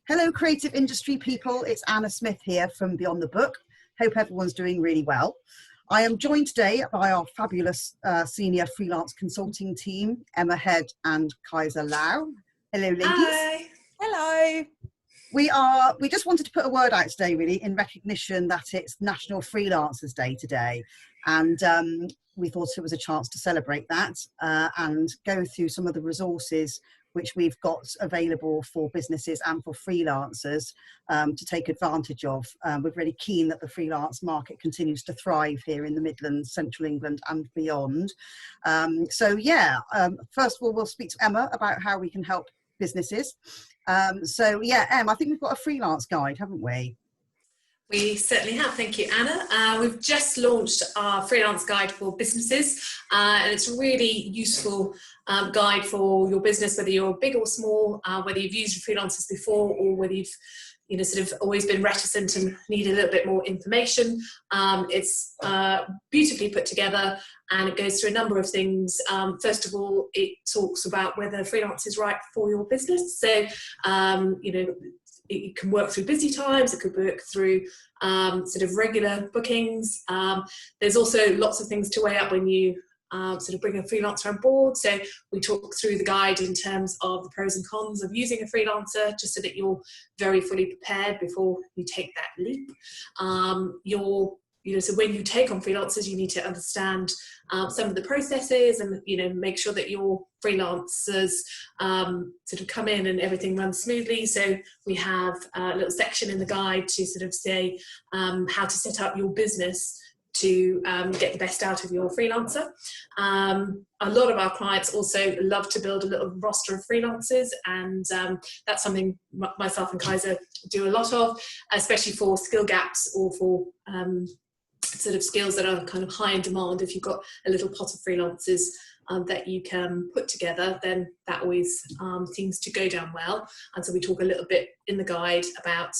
Hello, creative industry people. It's Anna Smith here from Beyond the Book. Hope everyone's doing really well. I am joined today by our fabulous senior freelance consulting team, Emma Head and Kaiser Lau. Hello, ladies. Hi. Hello. We just wanted to put a word out today, really, in recognition that it's National Freelancers Day today. And we thought it was a chance to celebrate that and go through some of the resources which we've got available for businesses and for freelancers to take advantage of. We're really keen that the freelance market continues to thrive here in the Midlands, Central England and beyond. First of all, we'll speak to Emma about how we can help businesses. Em, I think we've got a freelance guide, haven't we? We certainly have. Thank you, Anna. We've just launched our freelance guide for businesses, and it's a really useful guide for your business, whether you're big or small, whether you've used freelancers before or whether you've sort of always been reticent and need a little bit more information. It's beautifully put together, and it goes through a number of things. First of all, it talks about whether freelance is right for your business. So, it can work through busy times, it could work through sort of regular bookings. There's also lots of things to weigh up when you sort of bring a freelancer on board. So we talk through the guide in terms of the pros and cons of using a freelancer, just so that you're very fully prepared before you take that leap. So when you take on freelancers, you need to understand some of the processes and, make sure that your freelancers sort of come in and everything runs smoothly. So we have a little section in the guide to sort of say how to set up your business to get the best out of your freelancer. A lot of our clients also love to build a little roster of freelancers, and that's something myself and Kaiser do a lot of, especially for skill gaps or for sort of skills that are kind of high in demand. If you've got a little pot of freelancers that you can put together, then that always seems to go down well. And so we talk a little bit in the guide about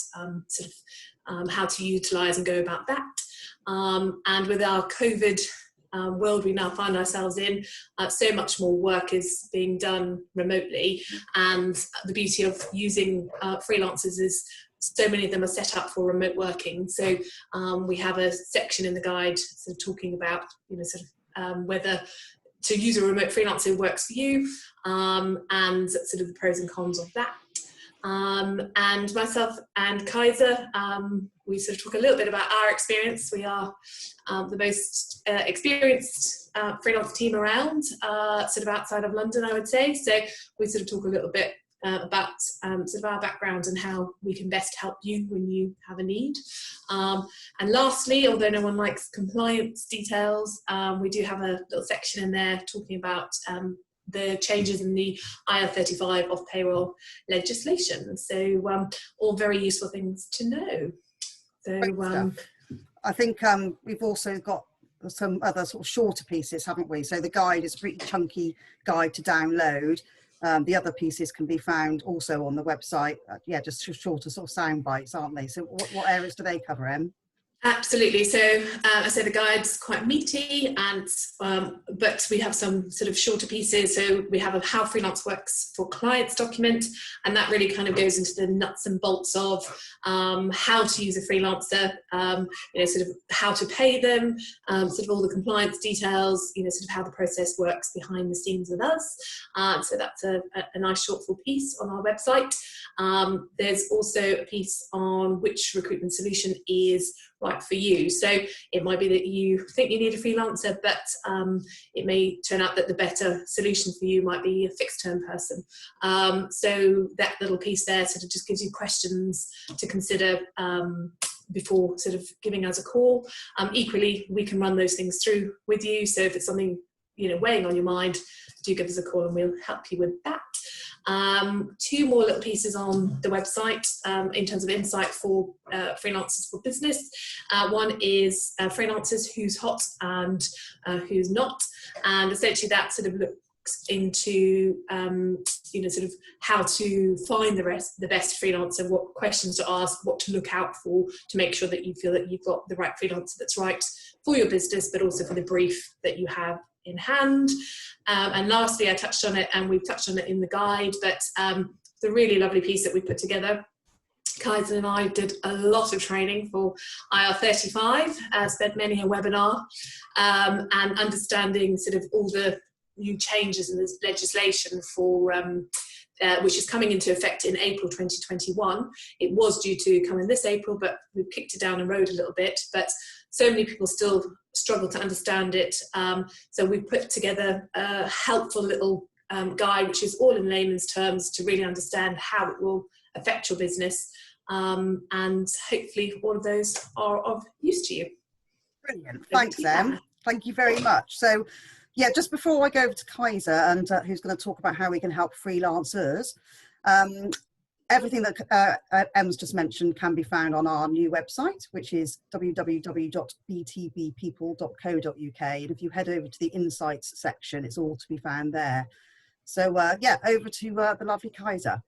how to utilise and go about that. And with our COVID world we now find ourselves in, so much more work is being done remotely, and the beauty of using freelancers is so many of them are set up for remote working. So we have a section in the guide sort of talking about whether to use a remote freelancer works for you, and sort of the pros and cons of that. And myself and Kaiser, we sort of talk a little bit about our experience. We are the most experienced freelance team around, sort of outside of London, I would say. So we sort of talk a little bit about sort of our background and how we can best help you when you have a need. And lastly, although no one likes compliance details, we do have a little section in there talking about the changes in the IR35 off payroll legislation. So all very useful things to know. So I think we've also got some other sort of shorter pieces, haven't we? So the guide is a pretty chunky guide to download. The other pieces can be found also on the website. Just shorter sort of sound bites, aren't they? So what areas do they cover, Em? Absolutely. So I say the guide's quite meaty, and but we have some sort of shorter pieces. So we have a how freelance works for clients document, and that really kind of goes into the nuts and bolts of how to use a freelancer, sort of how to pay them, sort of all the compliance details, sort of how the process works behind the scenes with us. So that's a nice short piece on our website. There's also a piece on which recruitment solution is right for you. So it might be that you think you need a freelancer, but it may turn out that the better solution for you might be a fixed term person. So that little piece there sort of just gives you questions to consider before sort of giving us a call. Equally, we can run those things through with you. So if it's something weighing on your mind, do give us a call and we'll help you with that. Two more little pieces on the website in terms of insight for freelancers for business. One is freelancers, who's hot and who's not, and essentially that sort of looks into sort of how to find the best freelancer, what questions to ask, what to look out for to make sure that you feel that you've got the right freelancer that's right for your business, but also for the brief that you have in hand. And lastly, I touched on it, and we've touched on it in the guide, but the really lovely piece that we put together Kaiser and I did a lot of training for IR35, spent many a webinar, and understanding sort of all the new changes in this legislation for which is coming into effect in April 2021. It was due to come in this April, but we've kicked it down the road a little bit. But so many people still struggle to understand it. So we've put together a helpful little guide, which is all in layman's terms to really understand how it will affect your business. And hopefully all of those are of use to you. Brilliant. Thanks, Em. Thank you very much. So, yeah, just before I go over to Kaiser, and who's going to talk about how we can help freelancers, everything that Em's just mentioned can be found on our new website, which is www.btbpeople.co.uk. And if you head over to the Insights section, it's all to be found there. So, yeah, over to the lovely Kaiser.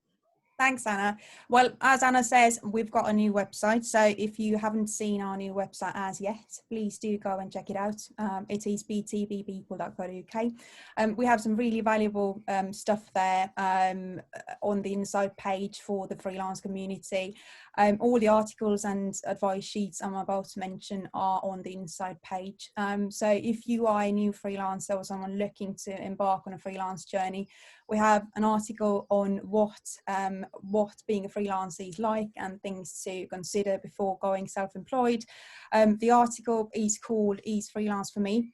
Thanks, Anna. Well, as Anna says, we've got a new website. So if you haven't seen our new website as yet, please do go and check it out. It is btbpeople.co.uk. We have some really valuable stuff there on the inside page for the freelance community. All the articles and advice sheets I'm about to mention are on the inside page. So if you are a new freelancer or someone looking to embark on a freelance journey, we have an article on what being a freelancer is like and things to consider before going self-employed. The article is called "Is Freelance for Me?"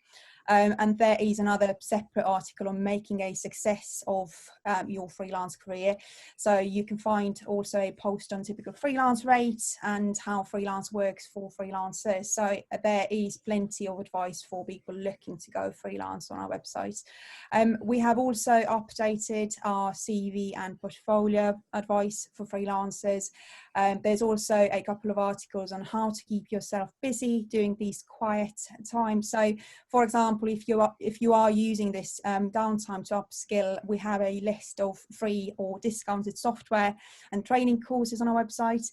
And there is another separate article on making a success of your freelance career. So you can find also a post on typical freelance rates and how freelance works for freelancers. So there is plenty of advice for people looking to go freelance on our website. We have also updated our CV and portfolio advice for freelancers. There's also a couple of articles on how to keep yourself busy during these quiet times. So, for example, if you are using this downtime to upskill, we have a list of free or discounted software and training courses on our website.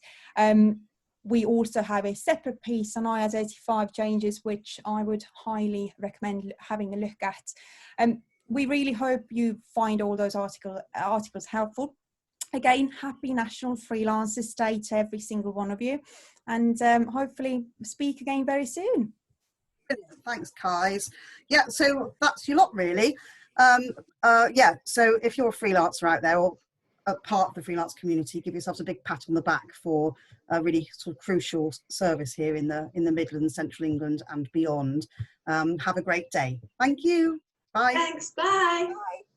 We also have a separate piece on IR35 changes, which I would highly recommend having a look at. We really hope you find all those articles helpful. Again, happy National Freelancers Day to every single one of you, and hopefully speak again very soon. Thanks, Kais. Yeah, so that's your lot, really. Yeah, so if you're a freelancer out there or a part of the freelance community, give yourselves a big pat on the back for a really sort of crucial service here in the Midlands, Central England and beyond. Have a great day. Thank you. Bye. Thanks. Bye.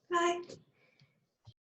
Bye. Bye.